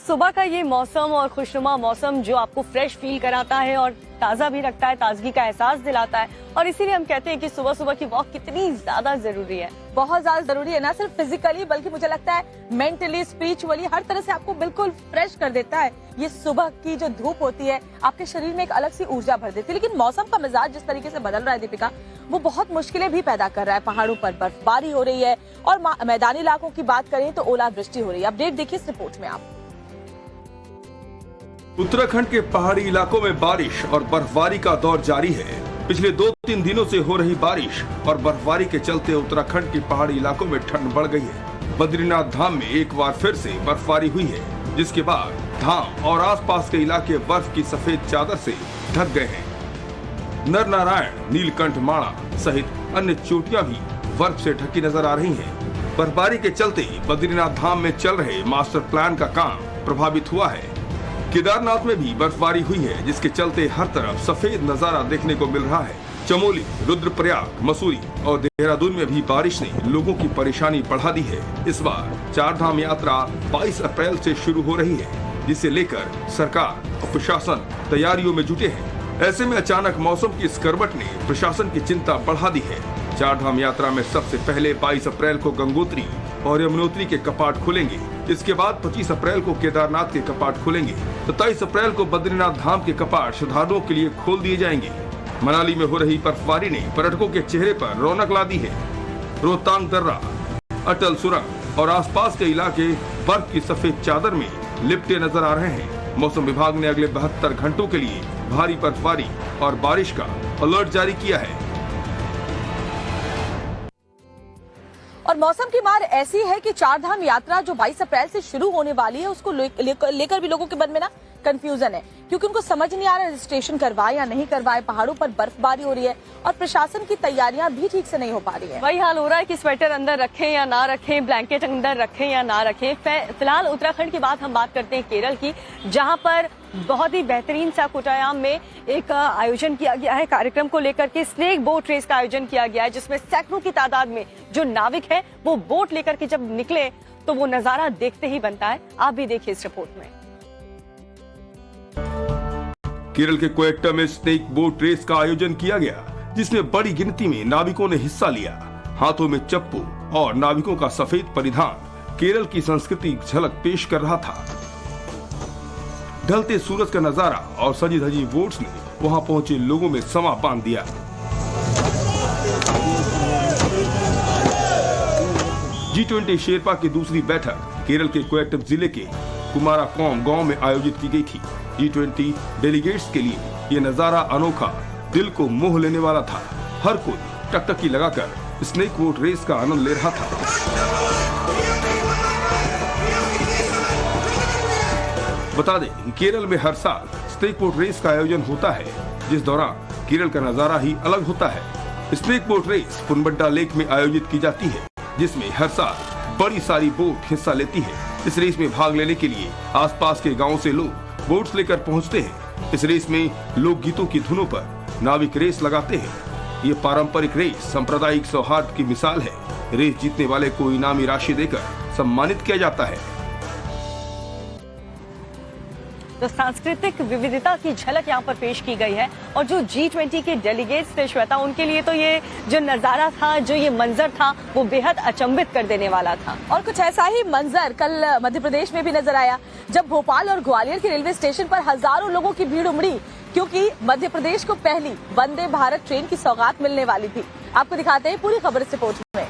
सुबह का ये मौसम और खुशनुमा मौसम जो आपको फ्रेश फील कराता है और ताज़ा भी रखता है, ताजगी का एहसास दिलाता है, और इसीलिए हम कहते हैं कि सुबह सुबह की वॉक कितनी ज्यादा जरूरी है। बहुत ज्यादा जरूरी है, ना सिर्फ फिजिकली बल्कि मुझे लगता है मेंटली, स्पिरिचुअली, हर तरह से आपको बिल्कुल फ्रेश कर देता है। ये सुबह की जो धूप होती है आपके शरीर में एक अलग सी ऊर्जा भर देती है। लेकिन मौसम का मिजाज जिस तरीके से बदल रहा है दीपिका, वो बहुत मुश्किलें भी पैदा कर रहा है। पहाड़ों पर बर्फबारी हो रही है और मैदानी इलाकों की बात करें तो ओलावृष्टि हो रही है। अपडेट देखिए इस रिपोर्ट में आप। उत्तराखंड के पहाड़ी इलाकों में बारिश और बर्फबारी का दौर जारी है। पिछले 2-3 दिनों से हो रही बारिश और बर्फबारी के चलते उत्तराखंड के पहाड़ी इलाकों में ठंड बढ़ गई है। बद्रीनाथ धाम में एक बार फिर से बर्फबारी हुई है, जिसके बाद धाम और आसपास के इलाके बर्फ की सफेद चादर से ढक गए हैं। नर नारायण, नीलकंठ माणा सहित अन्य चोटियां भी बर्फ से ढकी नजर आ रही हैं। बर्फबारी के चलते बद्रीनाथ धाम में चल रहे मास्टर प्लान का काम प्रभावित हुआ है। केदारनाथ में भी बर्फबारी हुई है, जिसके चलते हर तरफ सफेद नजारा देखने को मिल रहा है। चमोली, रुद्रप्रयाग, मसूरी और देहरादून में भी बारिश ने लोगों की परेशानी बढ़ा दी है। इस बार चार धाम यात्रा 22 अप्रैल से शुरू हो रही है, जिसे लेकर सरकार और प्रशासन तैयारियों में जुटे हैं। ऐसे में अचानक मौसम की इस करवट ने प्रशासन की चिंता बढ़ा दी है। चार धाम यात्रा में सबसे पहले 22 अप्रैल को गंगोत्री और यमुनोत्री के कपाट खुलेंगे। इसके बाद 25 अप्रैल को केदारनाथ के कपाट खुलेंगे। 27 अप्रैल को बद्रीनाथ धाम के कपाट श्रद्धालुओं के लिए खोल दिए जाएंगे। मनाली में हो रही बर्फबारी ने पर्यटकों के चेहरे पर रौनक ला दी है। रोहतांग दर्रा, अटल सुरंग और आसपास के इलाके बर्फ की सफेद चादर में लिपटे नजर आ रहे हैं। मौसम विभाग ने अगले 72 घंटों के लिए भारी बर्फबारी और बारिश का अलर्ट जारी किया है। और मौसम की मार ऐसी है कि चार धाम यात्रा जो 22 अप्रैल से शुरू होने वाली है, उसको लेकर भी लोगों के मन में ना कंफ्यूजन है, क्योंकि उनको समझ नहीं आ रहा रजिस्ट्रेशन करवाए या नहीं करवाए। पहाड़ों पर बर्फबारी हो रही है और प्रशासन की तैयारियां भी ठीक से नहीं हो पा रही है। वही हाल हो रहा है कि स्वेटर अंदर रखें या ना रखें, ब्लैंकेट अंदर रखें या ना रखें। फिलहाल उत्तराखंड की हम बात करते हैं केरल की, जहां पर बहुत ही बेहतरीन सा कोटायाम में एक आयोजन किया गया है। कार्यक्रम को लेकर के स्नेक बोट रेस का आयोजन किया गया है, जिसमें सैकड़ों की तादाद में जो नाविक है वो बोट लेकर के जब निकले तो वो नजारा देखते ही बनता है। आप भी देखिए इस रिपोर्ट में। केरल के कोएक्टा में स्नेक बोट रेस का आयोजन किया गया, जिसमें बड़ी गिनती में नाविकों ने हिस्सा लिया। हाथों में चप्पू और नाविकों का सफेद परिधान केरल की संस्कृति झलक पेश कर रहा था। ढलते सूरज का नजारा और सजी धजी बोट्स ने वहां पहुंचे लोगों में समा बांध दिया। G20 शेरपा की दूसरी बैठक केरल के कोएक्टा जिले के कुमाराकोम गांव में आयोजित की गई थी। G20 डेलीगेट्स के लिए ये नजारा अनोखा, दिल को मोह लेने वाला था। हर कोई टकटकी लगाकर स्नेक बोट रेस का आनंद ले रहा था। बता दें कि केरल में हर साल स्नेक बोट रेस का आयोजन होता है, जिस दौरान केरल का नजारा ही अलग होता है। स्नेक बोट रेस पुनबड्डा लेक में आयोजित की जाती है, जिसमें हर साल बड़ी सारी बोट हिस्सा लेती है। इस रेस में भाग लेने के लिए आसपास के गांव से लोग बोट्स लेकर पहुंचते हैं। इस रेस में लोक गीतों की धुनों पर नाविक रेस लगाते हैं। ये पारंपरिक रेस सांप्रदायिक सौहार्द की मिसाल है। रेस जीतने वाले को इनामी राशि देकर सम्मानित किया जाता है। तो सांस्कृतिक विविधता की झलक यहाँ पर पेश की गई है। और जो G20 के डेलीगेट्स थे श्वेता, उनके लिए तो ये जो नजारा था, जो ये मंजर था, वो बेहद अचंभित कर देने वाला था। और कुछ ऐसा ही मंजर कल मध्य प्रदेश में भी नजर आया, जब भोपाल और ग्वालियर के रेलवे स्टेशन पर हजारों लोगों की भीड़ उमड़ी, क्योंकि मध्य प्रदेश को पहली वंदे भारत ट्रेन की सौगात मिलने वाली थी। आपको दिखाते हैं पूरी खबर इस रिपोर्ट में।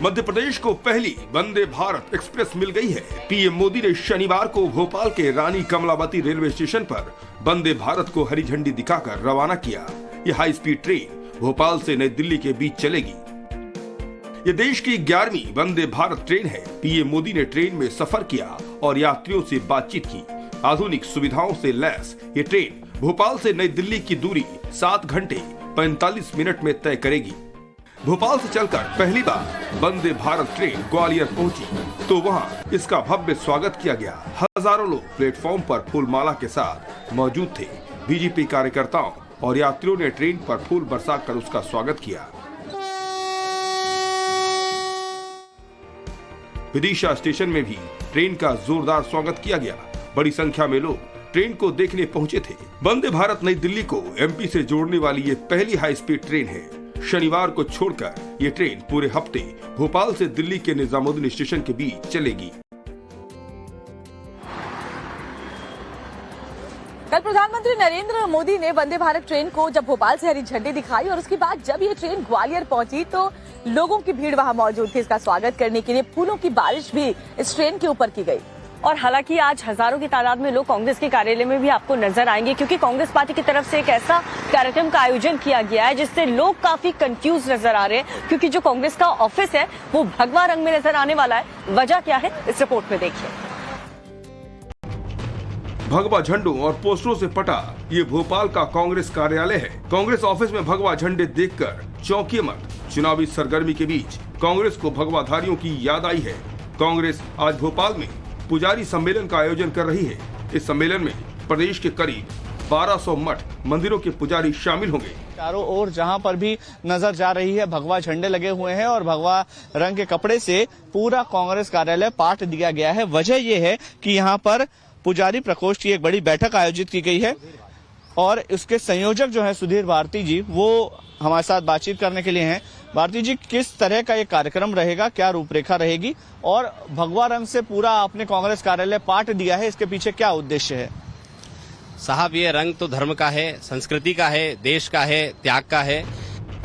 मध्य प्रदेश को पहली वंदे भारत एक्सप्रेस मिल गई है। पीएम मोदी ने शनिवार को भोपाल के रानी कमलावती रेलवे स्टेशन पर वंदे भारत को हरी झंडी दिखाकर रवाना किया। ये हाई स्पीड ट्रेन भोपाल से नई दिल्ली के बीच चलेगी। ये देश की 11वीं वंदे भारत ट्रेन है। पीएम मोदी ने ट्रेन में सफर किया और यात्रियों से बातचीत की। आधुनिक सुविधाओं से लैस ये ट्रेन भोपाल से नई दिल्ली की दूरी 7 घंटे 45 मिनट में तय करेगी। भोपाल से चलकर पहली बार वंदे भारत ट्रेन ग्वालियर पहुंची तो वहां इसका भव्य स्वागत किया गया। हजारों लोग प्लेटफॉर्म पर फूलमाला के साथ मौजूद थे। बीजेपी कार्यकर्ताओं और यात्रियों ने ट्रेन पर फूल बरसाकर उसका स्वागत किया। विदिशा स्टेशन में भी ट्रेन का जोरदार स्वागत किया गया। बड़ी संख्या में लोग ट्रेन को देखने पहुंचे थे। वंदे भारत नई दिल्ली को एमपी से जोड़ने वाली ये पहली हाई स्पीड ट्रेन है। शनिवार को छोड़कर ये ट्रेन पूरे हफ्ते भोपाल से दिल्ली के निजामुद्दीन स्टेशन के बीच चलेगी। कल प्रधानमंत्री नरेंद्र मोदी ने वंदे भारत ट्रेन को जब भोपाल से हरी झंडी दिखाई और उसके बाद जब ये ट्रेन ग्वालियर पहुंची तो लोगों की भीड़ वहां मौजूद थी। इसका स्वागत करने के लिए फूलों की बारिश भी इस ट्रेन के ऊपर की गई। और हालांकि आज हजारों की तादाद में लोग कांग्रेस के कार्यालय में भी आपको नजर आएंगे, क्योंकि कांग्रेस पार्टी की तरफ से एक ऐसा कार्यक्रम का आयोजन किया गया है जिससे लोग काफी कंफ्यूज नजर आ रहे हैं, क्योंकि जो कांग्रेस का ऑफिस है वो भगवा रंग में नजर आने वाला है। वजह क्या है, इस रिपोर्ट में देखिए। भगवा झंडों और पोस्टरों से पटा ये भोपाल का कांग्रेस कार्यालय है। कांग्रेस ऑफिस में भगवा झंडे देखकर चौंकिए मत। चुनावी सरगर्मी के बीच कांग्रेस को भगवाधारियों की याद आई है। कांग्रेस आज भोपाल में पुजारी सम्मेलन का आयोजन कर रही है। इस सम्मेलन में प्रदेश के करीब 1200 मठ मंदिरों के पुजारी शामिल होंगे। चारों ओर जहां पर भी नजर जा रही है भगवा झंडे लगे हुए हैं और भगवा रंग के कपड़े से पूरा कांग्रेस कार्यालय पाट दिया गया है। वजह यह है कि यहां पर पुजारी प्रकोष्ठ की एक बड़ी बैठक आयोजित की गई है और इसके संयोजक जो है सुधीर भारती जी, वो हमारे साथ बातचीत करने के लिए हैं। भारती जी, किस तरह का ये कार्यक्रम रहेगा, क्या रूपरेखा रहेगी और भगवा रंग से पूरा आपने कांग्रेस कार्यालय पाट दिया है, इसके पीछे क्या उद्देश्य है? साहब, ये रंग तो धर्म का है, संस्कृति का है, देश का है, त्याग का है।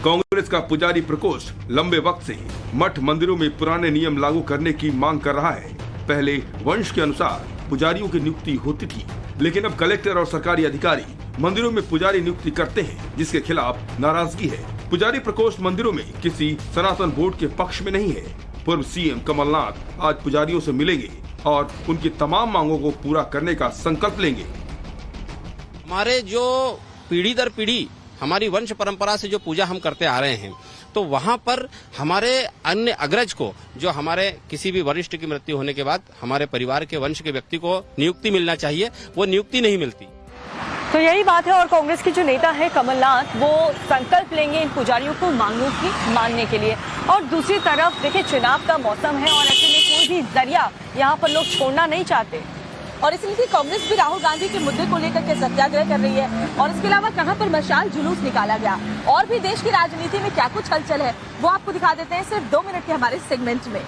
कांग्रेस का पुजारी प्रकोष्ठ लंबे वक्त से मठ मंदिरों में पुराने नियम लागू करने की मांग कर रहा है। पहले वंश के अनुसार पुजारियों की नियुक्ति होती थी, लेकिन अब कलेक्टर और सरकारी अधिकारी मंदिरों में पुजारी नियुक्ति करते हैं, जिसके खिलाफ नाराजगी है। पुजारी प्रकोष्ठ मंदिरों में किसी सनातन बोर्ड के पक्ष में नहीं है। पूर्व सीएम कमलनाथ आज पुजारियों से मिलेंगे और उनकी तमाम मांगों को पूरा करने का संकल्प लेंगे। हमारे जो पीढ़ी दर पीढ़ी हमारी वंश परंपरा से जो पूजा हम करते आ रहे हैं, तो वहां पर हमारे अन्य अग्रज को, जो हमारे किसी भी वरिष्ठ की मृत्यु होने के बाद हमारे परिवार के वंश के व्यक्ति को नियुक्ति मिलना चाहिए, वो नियुक्ति नहीं मिलती। तो यही बात है। और कांग्रेस के जो नेता है कमलनाथ, वो संकल्प लेंगे इन पुजारियों को मांगों की मानने के लिए। और दूसरी तरफ देखिए, चुनाव का मौसम है और ऐसे में कोई भी जरिया यहाँ पर लोग छोड़ना नहीं चाहते और इसलिए कांग्रेस भी राहुल गांधी के मुद्दे को लेकर के सत्याग्रह कर रही है। और इसके अलावा कहां पर मशाल जुलूस निकाला गया और भी देश की राजनीति में क्या कुछ हलचल है, वो आपको दिखा देते हैं सिर्फ 2 मिनट के हमारे सेगमेंट में।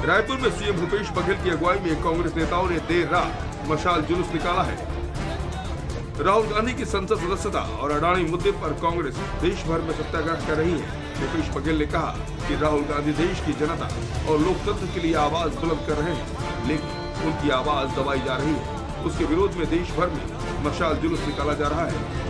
रायपुर में सीएम भूपेश बघेल की अगुवाई में कांग्रेस नेताओं ने देर रात मशाल जुलूस निकाला है। राहुल गांधी की संसद सदस्यता और अडानी मुद्दे पर कांग्रेस देश भर में सत्याग्रह कर रही है। भूपेश बघेल ने कहा कि राहुल गांधी देश की जनता और लोकतंत्र के लिए आवाज बुलंद कर रहे हैं, लेकिन उनकी आवाज दबाई जा रही है। उसके विरोध में देश भर में मशाल जुलूस निकाला जा रहा है।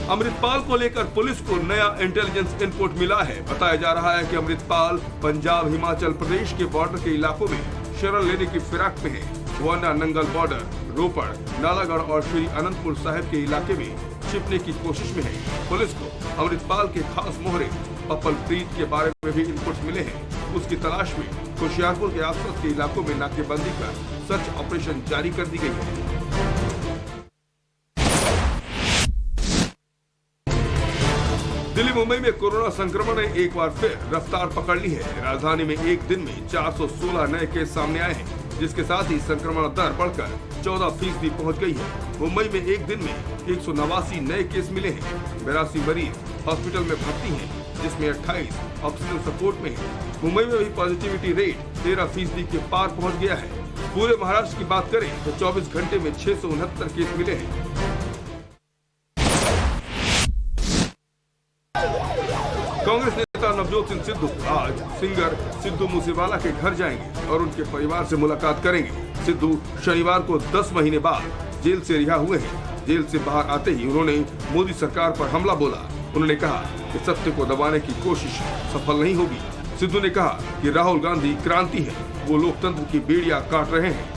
अमृतपाल को लेकर पुलिस को नया इंटेलिजेंस इनपुट मिला है। बताया जा रहा है कि अमृतपाल पंजाब हिमाचल प्रदेश के बॉर्डर के इलाकों में शरण लेने की फिराक में है। वाना नंगल बॉर्डर, रोपड़, नालागढ़ और श्री अनंतपुर साहिब के इलाके में छिपने की कोशिश में है। पुलिस को अमृतपाल के खास मोहरे पप्पलप्रीत के बारे में भी इनपुट मिले हैं। उसकी तलाश में होशियारपुर के आसपास के इलाकों में नाकेबंदी कर सर्च ऑपरेशन जारी कर दी गई है। दिल्ली मुंबई में कोरोना संक्रमण ने एक बार फिर रफ्तार पकड़ ली है। राजधानी में एक दिन में 416 नए केस सामने आए हैं, जिसके साथ ही संक्रमण दर बढ़कर 14% पहुंच गई है। मुंबई में एक दिन में 189 नए केस मिले हैं। 82 मरीज हॉस्पिटल में भर्ती हैं, जिसमें 28 ऑक्सीजन सपोर्ट में है। मुंबई में भी पॉजिटिविटी रेट 13% के पार पहुंच गया है। पूरे महाराष्ट्र की बात करें तो 24 घंटे में 669 केस मिले हैं। कांग्रेस नेता नवजोत सिंह सिद्धू आज सिंगर सिद्धू मूसेवाला के घर जाएंगे और उनके परिवार से मुलाकात करेंगे। सिद्धू शनिवार को 10 महीने बाद जेल से रिहा हुए हैं। जेल से बाहर आते ही उन्होंने मोदी सरकार पर हमला बोला। उन्होंने कहा कि सत्य को दबाने की कोशिश सफल नहीं होगी। सिद्धू ने कहा कि राहुल गांधी क्रांति है, वो लोकतंत्र की बेड़ियां काट रहे हैं।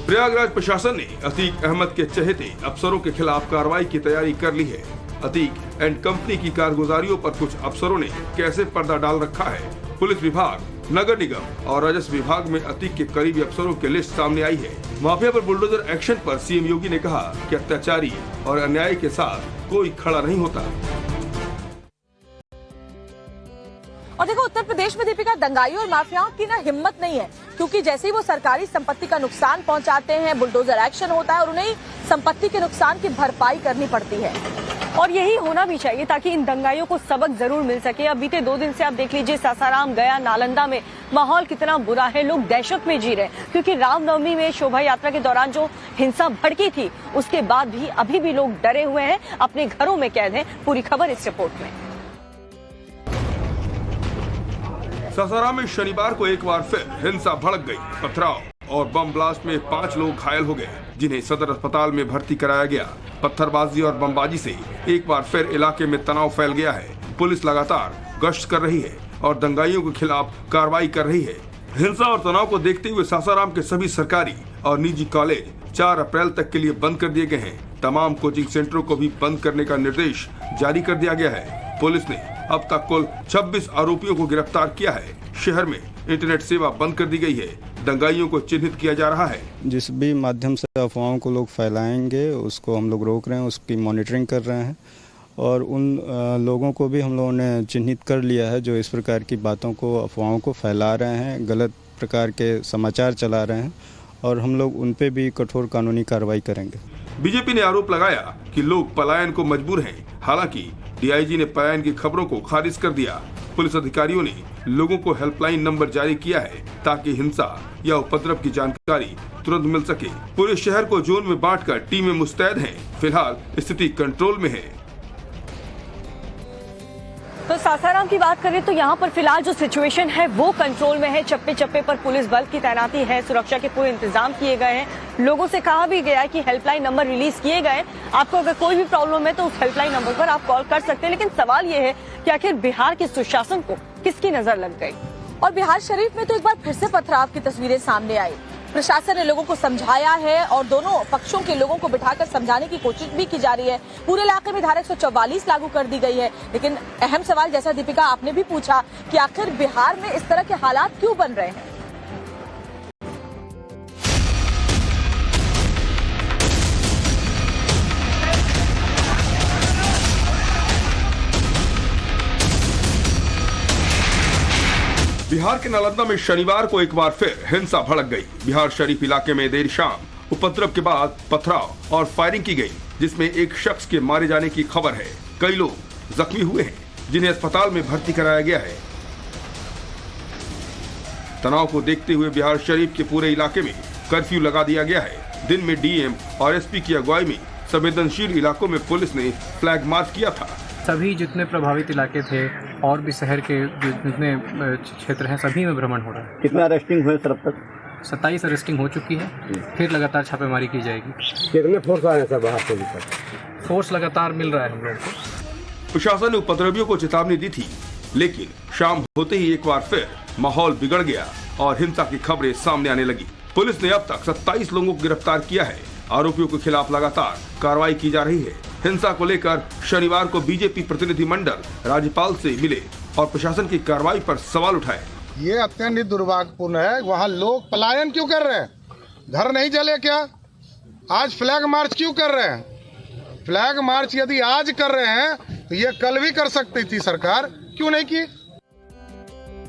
प्रयागराज प्रशासन ने अतीक अहमद के चहेते अफसरों के खिलाफ कार्रवाई की तैयारी कर ली है। अतीक एंड कंपनी की कारगुजारियों पर कुछ अफसरों ने कैसे पर्दा डाल रखा है, पुलिस विभाग, नगर निगम और राजस्व विभाग में अतीक के करीबी अफसरों की लिस्ट सामने आई है। माफिया पर बुलडोजर एक्शन पर सीएम योगी ने कहा कि अत्याचारी और अन्याय के साथ कोई खड़ा नहीं होता। और देखो, उत्तर प्रदेश में दीपिका, दंगाइयों और माफियाओं की ना हिम्मत नहीं है, क्योंकि जैसे ही वो सरकारी संपत्ति का नुकसान पहुंचाते हैं, बुलडोजर एक्शन होता है और उन्हें संपत्ति के नुकसान की भरपाई करनी पड़ती है। और यही होना भी चाहिए ताकि इन दंगाइयों को सबक जरूर मिल सके। अब बीते 2 दिन से आप देख लीजिए, सासाराम, गया, नालंदा में माहौल कितना बुरा है। लोग दहशत में जी रहे हैं, क्योंकि रामनवमी में शोभा यात्रा के दौरान जो हिंसा भड़की थी, उसके बाद भी अभी भी लोग डरे हुए हैं, अपने घरों में कैद हैं। पूरी खबर इस रिपोर्ट में। सासाराम में शनिवार को एक बार फिर हिंसा भड़क गई। पथराव और बम ब्लास्ट में 5 लोग घायल हो गए, जिन्हें सदर अस्पताल में भर्ती कराया गया। पत्थरबाजी और बमबाजी से एक बार फिर इलाके में तनाव फैल गया है। पुलिस लगातार गश्त कर रही है और दंगाइयों के खिलाफ कार्रवाई कर रही है। हिंसा और तनाव को देखते हुए सासाराम के सभी सरकारी और निजी कॉलेज 4 अप्रैल तक के लिए बंद कर दिए गए हैं। तमाम कोचिंग सेंटरों को भी बंद करने का निर्देश जारी कर दिया गया है। पुलिस ने अब तक कुल 26 आरोपियों को गिरफ्तार किया है। शहर में इंटरनेट सेवा बंद कर दी गई है। दंगाइयों को चिन्हित किया जा रहा है। जिस भी माध्यम से अफवाहों को लोग फैलाएंगे, उसको हम लोग रोक रहे हैं, उसकी मॉनिटरिंग कर रहे हैं और उन लोगों को भी हम लोगों ने चिन्हित कर लिया है जो इस प्रकार की बातों को, अफवाहों को फैला रहे हैं, गलत प्रकार के समाचार चला रहे हैं और हम लोग उन पे भी कठोर कानूनी कार्रवाई करेंगे। बीजेपी ने आरोप लगाया कि लोग पलायन को मजबूर हैं। हालांकि डीआईजी ने पलायन की खबरों को खारिज कर दिया। पुलिस अधिकारियों ने लोगों को हेल्पलाइन नंबर जारी किया है ताकि हिंसा या उपद्रव की जानकारी तुरंत मिल सके। पूरे शहर को जोन में बांटकर टीमें मुस्तैद हैं। फिलहाल स्थिति कंट्रोल में है। तो सासाराम की बात करें तो यहाँ पर फिलहाल जो सिचुएशन है वो कंट्रोल में है। चप्पे चप्पे पर पुलिस बल की तैनाती है, सुरक्षा के पूरे इंतजाम किए गए हैं। लोगों से कहा भी गया है कि हेल्पलाइन नंबर रिलीज किए गए। आपको अगर कोई भी प्रॉब्लम है तो उस हेल्पलाइन नंबर पर आप कॉल कर सकते हैं। लेकिन सवाल ये है कि आखिर बिहार के सुशासन को किसकी नजर लग गई? और बिहार शरीफ में तो एक बार फिर से पथराव की तस्वीरें सामने आई। प्रशासन ने लोगों को समझाया है और दोनों पक्षों के लोगों को बिठाकर समझाने की कोशिश भी की जा रही है। पूरे इलाके में धारा 144 लागू कर दी गई है। लेकिन अहम सवाल, जैसा दीपिका आपने भी पूछा, कि आखिर बिहार में इस तरह के हालात क्यों बन रहे हैं? बिहार के नालंदा में शनिवार को एक बार फिर हिंसा भड़क गई। बिहार शरीफ इलाके में देर शाम उपद्रव के बाद पथराव और फायरिंग की गई, जिसमें एक शख्स के मारे जाने की खबर है। कई लोग जख्मी हुए हैं, जिन्हें अस्पताल में भर्ती कराया गया है। तनाव को देखते हुए बिहार शरीफ के पूरे इलाके में कर्फ्यू लगा दिया गया है। दिन में डीएम और एसपी की अगुवाई में संवेदनशील इलाकों में पुलिस ने फ्लैग मार्च किया था। सभी जितने प्रभावित इलाके थे और भी शहर के जितने क्षेत्र हैं, सभी में भ्रमण हो रहा है। कितना अरेस्टिंग हुए सर अब तक? 27 अरेस्टिंग हो चुकी है। फिर लगातार छापेमारी की जाएगी। कितने फोर्स आए सर बाहर से? फोर्स लगातार मिल रहा है हम लोग को। प्रशासन ने उपद्रवियों को चेतावनी दी थी, लेकिन शाम होते ही एक बार फिर माहौल बिगड़ गया और हिंसा की खबरें सामने आने लगी। पुलिस ने अब तक 27 लोगों को गिरफ्तार किया है। आरोपियों के खिलाफ लगातार कार्रवाई की जा रही है। हिंसा को लेकर शनिवार को बीजेपी प्रतिनिधि मंडल राज्यपाल से मिले और प्रशासन की कार्रवाई पर सवाल उठाए। ये अत्यंत दुर्भाग्यपूर्ण है। वहाँ लोग पलायन क्यों कर रहे हैं? घर नहीं जले क्या? आज फ्लैग मार्च क्यों कर रहे हैं? फ्लैग मार्च यदि आज कर रहे हैं तो ये कल भी कर सकती थी सरकार, क्यों नहीं की?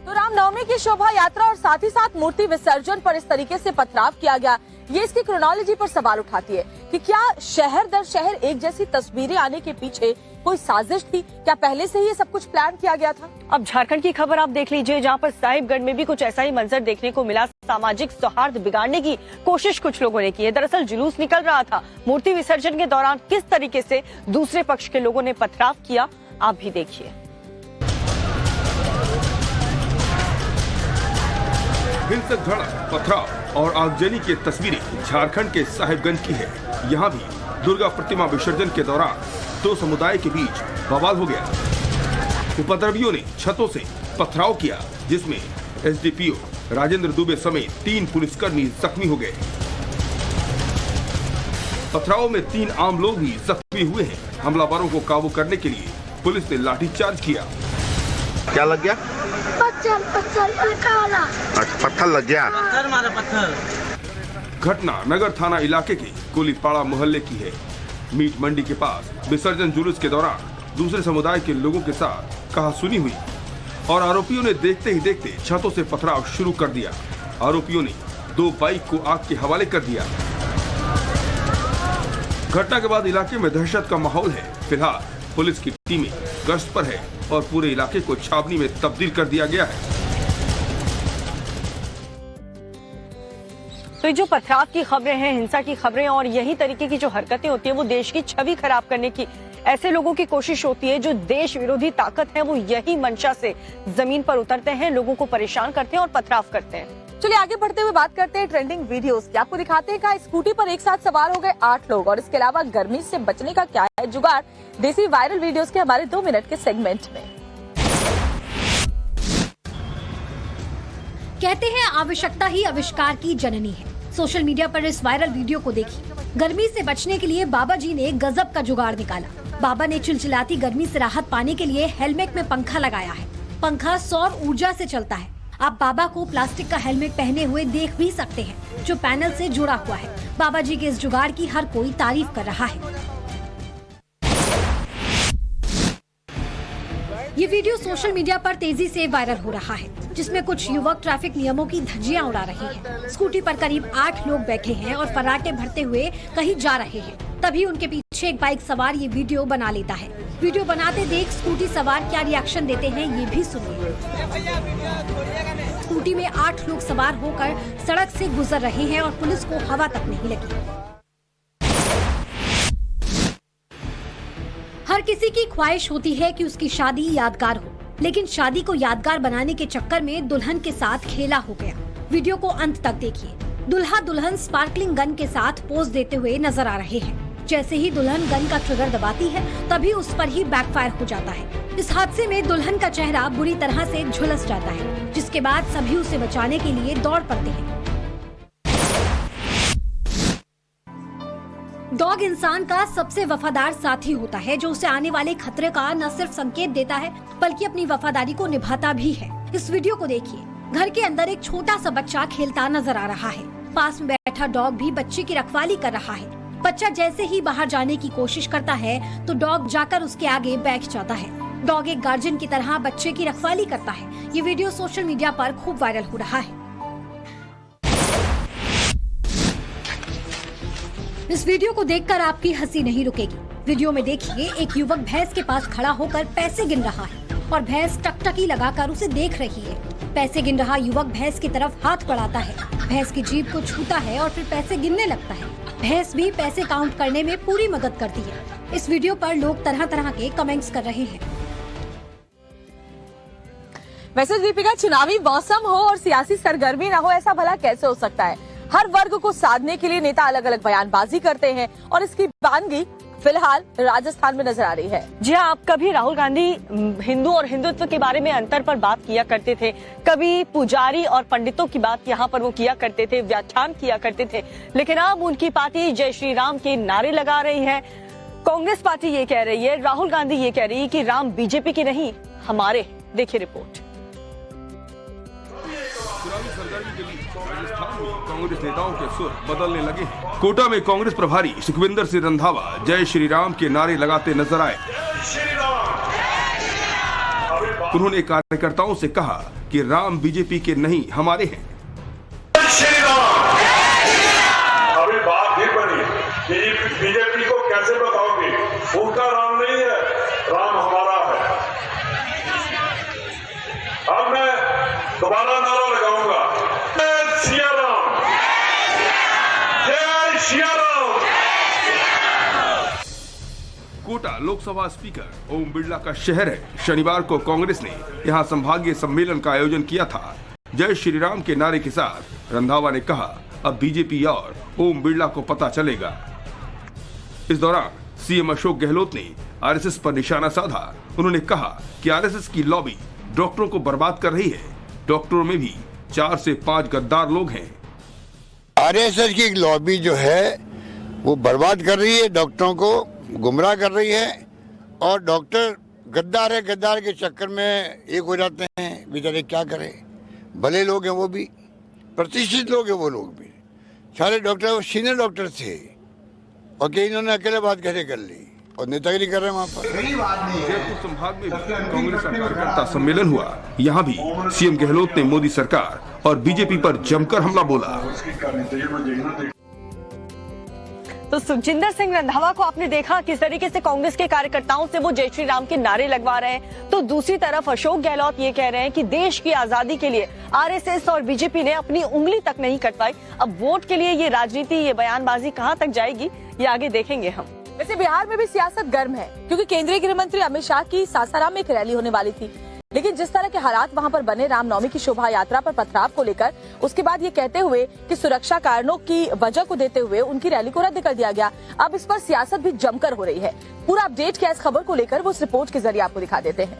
तो रामनवमी की शोभा यात्रा और साथ ही साथ मूर्ति विसर्जन पर इस तरीके से पथराव किया गया, ये इसकी क्रोनोलॉजी पर सवाल उठाती है कि क्या शहर दर शहर एक जैसी तस्वीरें आने के पीछे कोई साजिश थी? क्या पहले से ही ये सब कुछ प्लान किया गया था? अब झारखंड की खबर आप देख लीजिए, जहां पर साहिबगंज में भी कुछ ऐसा ही मंजर देखने को मिला। सामाजिक सौहार्द बिगाड़ने की कोशिश कुछ लोगों ने की है। दरअसल जुलूस निकल रहा था। मूर्ति विसर्जन के दौरान किस तरीके से दूसरे पक्ष के लोगों ने पथराव किया, आप भी देखिए। हिंसक झड़प, पथराव और आगजनी की तस्वीरें झारखंड के साहिबगंज की है। यहाँ भी दुर्गा प्रतिमा विसर्जन के दौरान दो समुदाय के बीच बवाल हो गया। उपद्रवियों ने छतों से पथराव किया, जिसमें एसडीपीओ राजेंद्र दुबे समेत 3 पुलिसकर्मी जख्मी हो गए। पथराव में 3 आम लोग भी जख्मी हुए हैं। हमलावरों को काबू करने के लिए पुलिस ने लाठीचार्ज किया। क्या लग गया? पत्थर काला। अच्छा, पत्थर लग गया। घटना नगर थाना इलाके के कुलीपाड़ा मोहल्ले की है। मीट मंडी के पास विसर्जन जुलूस के दौरान दूसरे समुदाय के लोगों के साथ कहासुनी हुई और आरोपियों ने देखते ही देखते छतों से पथराव शुरू कर दिया। आरोपियों ने 2 बाइक को आग के हवाले कर दिया। घटना के बाद इलाके में दहशत का माहौल है। फिलहाल पुलिस की टीमें गश्त पर है और पूरे इलाके को छावनी में तब्दील कर दिया गया है। तो ये जो पथराव की खबरें हैं, हिंसा की खबरें और यही तरीके की जो हरकतें होती है वो देश की छवि खराब करने की ऐसे लोगों की कोशिश होती है। जो देश विरोधी ताकत है वो यही मंशा से जमीन पर उतरते हैं, लोगों को परेशान करते हैं और पथराव करते हैं। चलिए आगे बढ़ते हुए बात करते हैं ट्रेंडिंग वीडियोस की। आपको दिखाते हैं कि स्कूटी पर एक साथ सवार हो गए 8 लोग और इसके अलावा गर्मी से बचने का क्या है जुगाड़, देसी वायरल वीडियोस के हमारे 2 मिनट के सेगमेंट में। कहते हैं आवश्यकता ही आविष्कार की जननी है। सोशल मीडिया पर इस वायरल वीडियो को देखिए। गर्मी से बचने के लिए बाबा जी ने गजब का जुगाड़ निकाला। बाबा ने चिलचिलाती गर्मी से राहत पाने के लिए हेलमेट में पंखा लगाया है। पंखा सौर ऊर्जा से चलता है। आप बाबा को प्लास्टिक का हेलमेट पहने हुए देख भी सकते हैं जो पैनल से जुड़ा हुआ है। बाबा जी के इस जुगाड़ की हर कोई तारीफ कर रहा है। ये वीडियो सोशल मीडिया पर तेजी से वायरल हो रहा है, जिसमें कुछ युवक ट्रैफिक नियमों की धज्जियां उड़ा रहे हैं। स्कूटी पर करीब 8 लोग बैठे हैं और फर्राटे भरते हुए कहीं जा रहे हैं। तभी उनके पीछे एक बाइक सवार ये वीडियो बना लेता है। वीडियो बनाते देख स्कूटी सवार क्या रिएक्शन देते हैं ये भी सुनिए। स्कूटी में 8 लोग सवार होकर सड़क से गुजर रहे हैं और पुलिस को हवा तक नहीं लगी। हर किसी की ख्वाहिश होती है कि उसकी शादी यादगार हो, लेकिन शादी को यादगार बनाने के चक्कर में दुल्हन के साथ खेला हो गया। वीडियो को अंत तक देखिए। दुल्हा दुल्हन स्पार्कलिंग गन के साथ पोज देते हुए नजर आ रहे हैं। जैसे ही दुल्हन गन का ट्रिगर दबाती है तभी उस पर ही बैकफायर हो जाता है। इस हादसे में दुल्हन का चेहरा बुरी तरह से झुलस जाता है, जिसके बाद सभी उसे बचाने के लिए दौड़ पड़ते हैं। डॉग इंसान का सबसे वफादार साथी होता है, जो उसे आने वाले खतरे का न सिर्फ संकेत देता है बल्कि अपनी वफादारी को निभाता भी है। इस वीडियो को देखिए। घर के अंदर एक छोटा सा बच्चा खेलता नजर आ रहा है। पास में बैठा डॉग भी बच्चे की रखवाली कर रहा है। बच्चा जैसे ही बाहर जाने की कोशिश करता है तो डॉग जाकर उसके आगे बैठ जाता है। डॉग एक गार्जियन की तरह बच्चे की रखवाली करता है। ये वीडियो सोशल मीडिया पर खूब वायरल हो रहा है। इस वीडियो को देखकर आपकी हंसी नहीं रुकेगी। वीडियो में देखिए, एक युवक भैंस के पास खड़ा होकर पैसे गिन रहा है और भैंस टकटकी लगाकर उसे देख रही है। पैसे गिन रहा युवक भैंस की तरफ हाथ बढ़ाता है, भैंस की जीभ को छूता है और फिर पैसे गिनने लगता है। भैंस भी पैसे काउंट करने में पूरी मदद करती है। इस वीडियो पर लोग तरह तरह के कमेंट्स कर रहे हैं। वैसे दीपिका, चुनावी मौसम हो और सियासी सरगर्मी न हो, ऐसा भला कैसे हो सकता है? हर वर्ग को साधने के लिए नेता अलग अलग बयानबाजी करते हैं और इसकी दीवानगी फिलहाल राजस्थान में नजर आ रही है। जी हाँ, आप कभी राहुल गांधी हिंदू और हिंदुत्व के बारे में अंतर पर बात किया करते थे, कभी पुजारी और पंडितों की बात यहाँ पर वो किया करते थे, व्याख्यान किया करते थे, लेकिन अब उनकी पार्टी जय श्री राम के नारे लगा रही है। कांग्रेस पार्टी ये कह रही है, राहुल गांधी ये कह रही है कि राम बीजेपी के नहीं हमारे। देखिए रिपोर्ट। कांग्रेस नेताओं के सुर बदलने लगे। कोटा में कांग्रेस प्रभारी सुखविंदर सिंह रंधावा जय श्री राम के नारे लगाते नजर आए। उन्होंने कार्यकर्ताओं से कहा कि राम बीजेपी के नहीं हमारे हैं। अभी बात ही बनी, बीजेपी को कैसे बताओगे? उनका राम नहीं है, राम हमारा है। अब मैं दोबारा नारा लगाऊंगा, कोटा लोकसभा स्पीकर ओम बिरला का शहर है। शनिवार को कांग्रेस ने यहां संभागीय सम्मेलन का आयोजन किया था। जय श्री राम के नारे के साथ रंधावा ने कहा, अब बीजेपी और ओम बिरला को पता चलेगा। इस दौरान सीएम अशोक गहलोत ने आरएसएस पर निशाना साधा। उन्होंने कहा कि आरएसएस की लॉबी डॉक्टरों को बर्बाद कर रही है। डॉक्टरों में भी 4 से 5 गद्दार लोग हैं। आरएसएस की लॉबी जो है वो बर्बाद कर रही है, डॉक्टरों को गुमराह कर रही है और डॉक्टर गद्दार है, गद्दार के चक्कर में एक हो जाते हैं बेचारे, क्या करें। भले लोग हैं वो भी, प्रतिष्ठित लोग हैं वो लोग भी, सारे डॉक्टर वो सीनियर डॉक्टर थे, और कई इन्होंने अकेले बात कैसे कर ली और नेतागिरी कर रहे हैं वहाँ पर। जयपुर संभाग में भी कांग्रेस का कार्यकर्ता सम्मेलन हुआ। यहाँ भी सीएम गहलोत ने मोदी सरकार और बीजेपी पर जमकर हमला बोला। तो सुखजिंदर सिंह रंधावा को आपने देखा किस तरीके से कांग्रेस के कार्यकर्ताओं से वो जय श्री राम के नारे लगवा रहे हैं, तो दूसरी तरफ अशोक गहलोत ये कह रहे हैं कि देश की आजादी के लिए आरएसएस और बीजेपी ने अपनी उंगली तक नहीं कटवाई। अब वोट के लिए ये राजनीति, ये बयानबाजी कहां तक जाएगी, ये आगे देखेंगे हम। वैसे बिहार में भी सियासत गर्म है, क्योंकि केंद्रीय गृह मंत्री अमित शाह की सासाराम में एक रैली होने वाली थी, लेकिन जिस तरह के हालात वहां पर बने रामनवमी की शोभा यात्रा पर पथराव को लेकर, उसके बाद ये कहते हुए कि सुरक्षा कारणों की वजह को देते हुए उनकी रैली को रद्द कर दिया गया। अब इस पर सियासत भी जमकर हो रही है। पूरा अपडेट क्या इस खबर को लेकर वो इस रिपोर्ट के जरिए आपको दिखा देते हैं।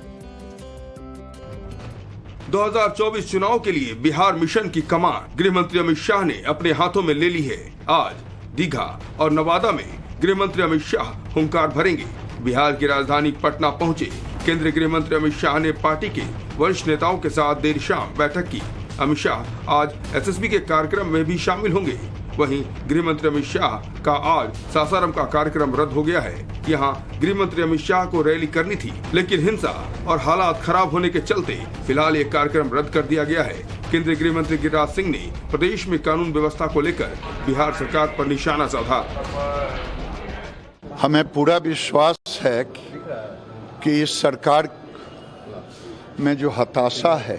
2024 चुनाव के लिए बिहार मिशन की कमान गृह मंत्री अमित शाह ने अपने हाथों में ले ली है। आज दीघा और नवादा में गृह मंत्री अमित शाह हुंकार भरेंगे। बिहार की राजधानी पटना पहुंचे केंद्रीय गृह मंत्री अमित शाह ने पार्टी के वरिष्ठ नेताओं के साथ देर शाम बैठक की। अमित शाह आज एसएसबी के कार्यक्रम में भी शामिल होंगे। वहीं गृह मंत्री अमित शाह का आज सासाराम का कार्यक्रम रद्द हो गया है। यहां गृह मंत्री अमित शाह को रैली करनी थी, लेकिन हिंसा और हालात खराब होने के चलते फिलहाल ये कार्यक्रम रद्द कर दिया गया है। केंद्रीय गृह मंत्री गिरिराज सिंह ने प्रदेश में कानून व्यवस्था को लेकर बिहार सरकार पर निशाना साधा। हमें पूरा विश्वास है कि इस सरकार में जो हताशा है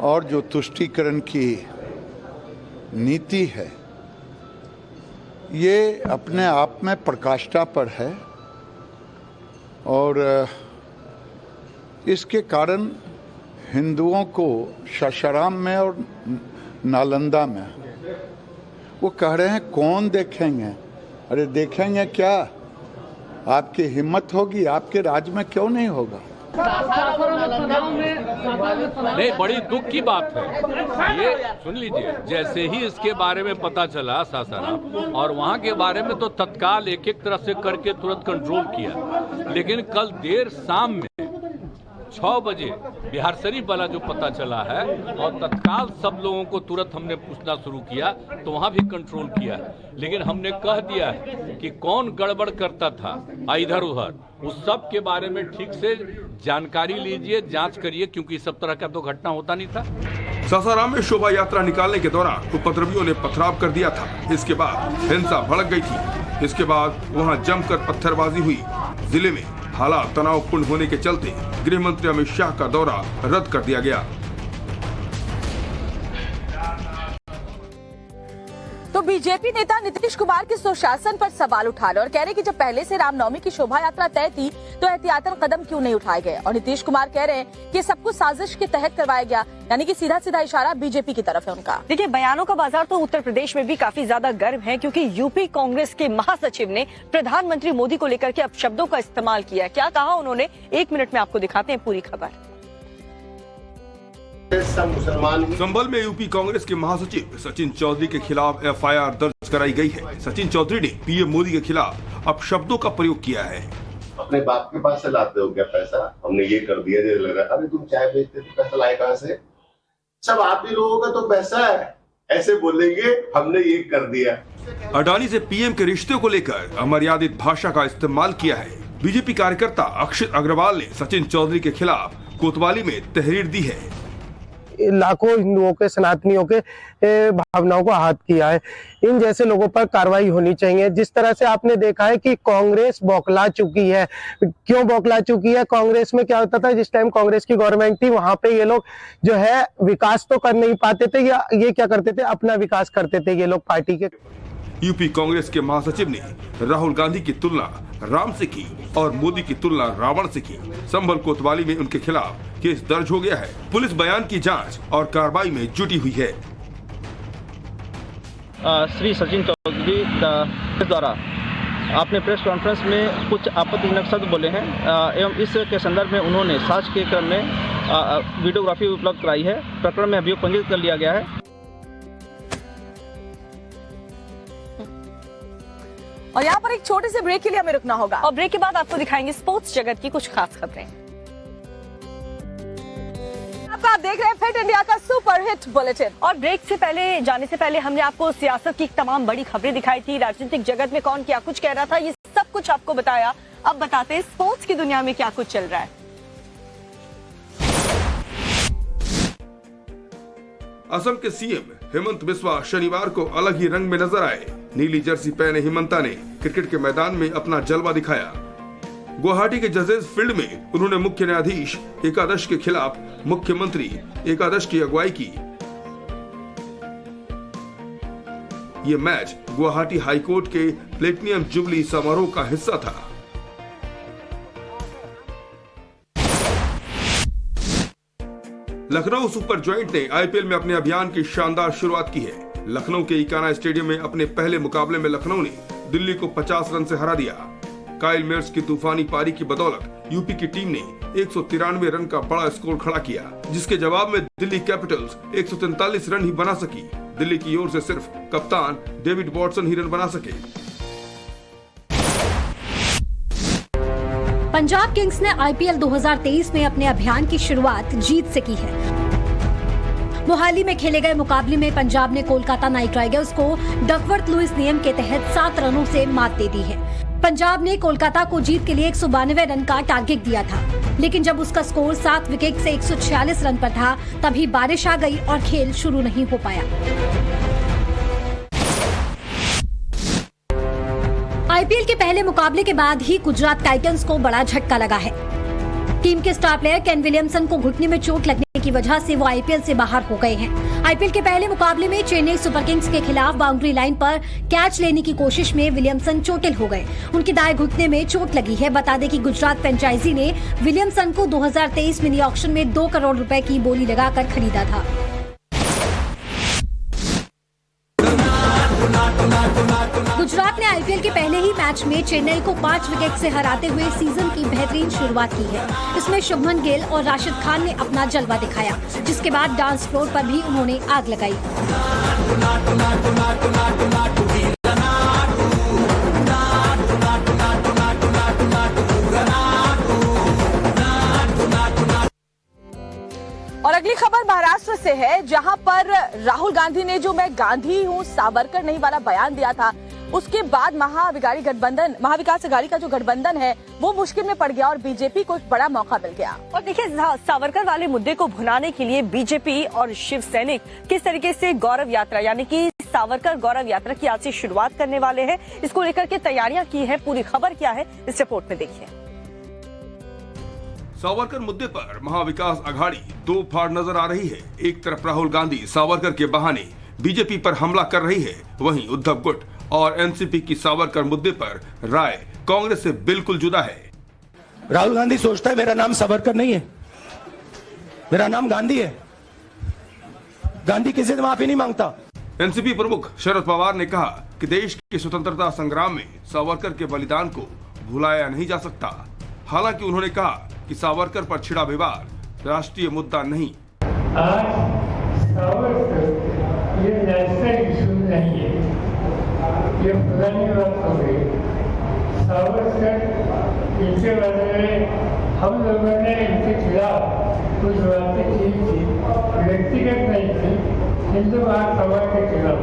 और जो तुष्टीकरण की नीति है, ये अपने आप में प्रकाष्ठा पर है, और इसके कारण हिंदुओं को सासाराम में और नालंदा में वो कह रहे हैं कौन देखेंगे। अरे देखेंगे क्या, आपकी हिम्मत होगी, आपके राज्य में क्यों नहीं होगा। नहीं, बड़ी दुख की बात है ये। सुन लीजिए, जैसे ही इसके बारे में पता चला सासाराम और वहाँ के बारे में, तो तत्काल एक एक तरफ से करके तुरंत कंट्रोल किया। लेकिन कल देर शाम में 6 बजे बिहार शरीफ वाला जो पता चला है, और तत्काल सब लोगों को तुरंत हमने पूछना शुरू किया, तो वहाँ भी कंट्रोल किया। लेकिन हमने कह दिया है कि कौन गड़बड़ करता था इधर उधर, उस सब के बारे में ठीक से जानकारी लीजिए, जांच करिए, क्योंकि इस सब तरह का तो घटना होता नहीं था। सासाराम में शोभा यात्रा निकालने के दौरान उपद्रवियों ने पथराव कर दिया था। इसके बाद हिंसा भड़क गई थी। इसके बाद वहां जमकर पत्थरबाजी हुई। जिले में हालात तनावपूर्ण होने के चलते गृह मंत्री अमित शाह का दौरा रद्द कर दिया गया। तो बीजेपी नेता नीतीश कुमार के सुशासन पर सवाल उठा रहे और कह रहे कि जब पहले से रामनवमी की शोभा यात्रा तय थी तो एहतियातन कदम क्यों नहीं उठाए गए। और नीतीश कुमार कह रहे हैं कि सब कुछ साजिश के तहत करवाया गया, यानी कि सीधा सीधा इशारा बीजेपी की तरफ है उनका। देखिए, बयानों का बाजार तो उत्तर प्रदेश में भी काफी ज्यादा गर्म है, क्योंकि यूपी कांग्रेस के महासचिव ने प्रधानमंत्री मोदी को लेकर के अपशब्दों का इस्तेमाल किया। क्या कहा उन्होंने, 1 मिनट में आपको दिखाते हैं पूरी खबर। संभल में यूपी कांग्रेस के महासचिव सचिन चौधरी के खिलाफ एफआईआर दर्ज कराई गई है। सचिन चौधरी ने पीएम मोदी के खिलाफ अपशब्दों का प्रयोग किया है। अपने बाप के पास से लाते हो क्या पैसा, हमने ये कर दिया, ये लग रहा है। अरे तुम चाय बेचते थे, पैसा लाए कहाँ से? सब आप ही लोगों का तो पैसा है, ऐसे बोलेंगे हमने ये कर दिया। अडानी से पीएम के रिश्ते को लेकर अमर्यादित भाषा का इस्तेमाल किया है। बीजेपी कार्यकर्ता अक्षित अग्रवाल ने सचिन चौधरी के खिलाफ कोतवाली में तहरीर दी है। लाखों हिंदुओं के, सनातनियों के भावनाओं को आहत किया है। इन जैसे लोगों पर कार्रवाई होनी चाहिए। जिस तरह से आपने देखा है कि कांग्रेस बौखला चुकी है। क्यों बौखला चुकी है? कांग्रेस में क्या होता था, जिस टाइम कांग्रेस की गवर्नमेंट थी वहां पे ये लोग जो है विकास तो कर नहीं पाते थे, या ये क्या करते थे, अपना विकास करते थे ये लोग पार्टी के। यूपी कांग्रेस के महासचिव ने राहुल गांधी की तुलना राम से की और मोदी की तुलना रावण से की। संभल कोतवाली में उनके खिलाफ केस दर्ज हो गया है। पुलिस बयान की जांच और कार्रवाई में जुटी हुई है। श्री सचिन चौधरी द्वारा आपने प्रेस कॉन्फ्रेंस में कुछ आपत्तिजनक शब्द बोले हैं, एवं इस के संदर्भ में उन्होंने जांच के क्रम में वीडियोग्राफी उपलब्ध कराई है। प्रकरण में अभियोग पंजीकृत कर लिया गया है। और यहाँ पर एक छोटे से ब्रेक के लिए हमें रुकना होगा और ब्रेक के बाद आपको दिखाएंगे स्पोर्ट्स जगत की कुछ खास खबरें। आप देख रहे हैं फिट इंडिया का सुपर हिट बुलेटिन। और ब्रेक से पहले जाने से पहले हमने आपको सियासत की तमाम बड़ी खबरें दिखाई थी, राजनीतिक जगत में कौन क्या कुछ कह रहा था, ये सब कुछ आपको बताया। अब बताते हैं स्पोर्ट्स की दुनिया में क्या कुछ चल रहा है। असम के सीएम हेमंत बिस्वा शनिवार को अलग ही रंग में नजर आए। नीली जर्सी पहने हिमंता ने क्रिकेट के मैदान में अपना जलवा दिखाया। गुवाहाटी के जजेस फील्ड में उन्होंने मुख्य न्यायाधीश एकादश के खिलाफ मुख्यमंत्री एकादश की अगुवाई की। ये मैच गुवाहाटी हाईकोर्ट के प्लेटिनियम जुबली समारोह का हिस्सा था। लखनऊ सुपर जॉइंट ने आईपीएल में अपने अभियान की शानदार शुरुआत की है। लखनऊ के इकाना स्टेडियम में अपने पहले मुकाबले में लखनऊ ने दिल्ली को 50 रन से हरा दिया। काइल मेयर्स की तूफानी पारी की बदौलत यूपी की टीम ने 193 रन का बड़ा स्कोर खड़ा किया, जिसके जवाब में दिल्ली कैपिटल्स 143 रन ही बना सकी। दिल्ली की ओर से सिर्फ कप्तान डेविड वॉटसन ही रन बना सके। पंजाब किंग्स ने आईपीएल 2023 में अपने अभियान की शुरुआत जीत से की है। मोहाली में खेले गए मुकाबले में पंजाब ने कोलकाता नाइट राइडर्स को डकवर्थ लुइस नियम के तहत 7 रनों से मात दे दी है। पंजाब ने कोलकाता को जीत के लिए 192 रन का टारगेट दिया था, लेकिन जब उसका स्कोर 7 विकेट से 146 रन पर था, तभी बारिश आ गई और खेल शुरू नहीं हो पाया। आईपीएल के पहले मुकाबले के बाद ही गुजरात टाइटंस को बड़ा झटका लगा है। टीम के स्टार प्लेयर केन विलियमसन को घुटने में चोट लगने की वजह से वो आईपीएल से बाहर हो गए हैं। आईपीएल के पहले मुकाबले में चेन्नई सुपर किंग्स के खिलाफ बाउंड्री लाइन पर कैच लेने की कोशिश में विलियमसन चोटिल हो गए। उनके दाएं घुटने में चोट लगी है। बता दें कि गुजरात फ्रेंचाइजी ने विलियमसन को 2023 मिनी ऑक्शन में 2 करोड़ रुपए की बोली लगाकर खरीदा था। गुजरात ने आईपीएल के पहले ही मैच में चेन्नई को 5 विकेट से हराते हुए सीजन की बेहतरीन शुरुआत की है। इसमें शुभमन गिल और राशिद खान ने अपना जलवा दिखाया, जिसके बाद डांस फ्लोर पर भी उन्होंने आग लगाई। और अगली खबर महाराष्ट्र से है, जहां पर राहुल गांधी ने जो मैं गांधी हूं सावरकर नहीं वाला बयान दिया था, उसके बाद महाविकास अघाड़ी का जो गठबंधन है वो मुश्किल में पड़ गया और बीजेपी को एक बड़ा मौका मिल गया। और देखिए, सावरकर वाले मुद्दे को भुनाने के लिए बीजेपी और शिव सैनिक किस तरीके से गौरव यात्रा यानी कि सावरकर गौरव यात्रा की आज से शुरुआत करने वाले हैं, इसको लेकर के तैयारियां की है। पूरी खबर क्या है इस रिपोर्ट में देखिए। सावरकर मुद्दे पर महाविकास अघाड़ी दो फाड़ नजर आ रही है। एक तरफ राहुल गांधी सावरकर के बहाने बीजेपी पर हमला कर रही है, वहीं उद्धव गुट और एनसीपी की सावरकर मुद्दे पर राय कांग्रेस से बिल्कुल जुदा है। राहुल गांधी सोचता है मेरा नाम सावरकर नहीं है, मेरा नाम गांधी है। गांधी किसी से माफी नहीं मांगता। एनसीपी प्रमुख शरद पवार ने कहा कि देश के स्वतंत्रता संग्राम में सावरकर के बलिदान को भुलाया नहीं जा सकता। हालांकि उन्होंने कहा कि सावरकर पर छिड़ा विवाद राष्ट्रीय मुद्दा नहीं। आज सावरकर ये नेशनल इशू नहीं है, ये पुरानी बात हो गई। सावरकर इनके बारे में हम लोगों ने इनके खिलाफ कुछ बातें की थी, व्यक्तिगत नहीं थी, हिंदू महासभा के खिलाफ।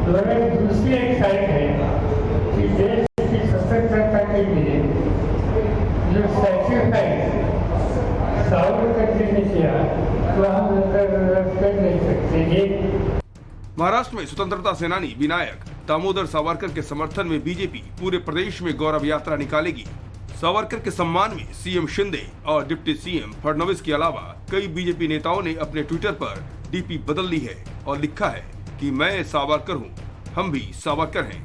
मगर दूसरी एक साइड है कि देश की स्वतंत्रता के लिए जो सैक्रिफाइस सावरकर जी ने किया तो हम कर नहीं सकते। महाराष्ट्र में स्वतंत्रता सेनानी विनायक दामोदर सावरकर के समर्थन में बीजेपी पूरे प्रदेश में गौरव यात्रा निकालेगी। सावरकर के सम्मान में सीएम शिंदे और डिप्टी सीएम फडणवीस के अलावा कई बीजेपी नेताओं ने अपने ट्विटर पर डीपी बदल ली है और लिखा है कि मैं सावरकर हूँ, हम भी सावरकर हैं।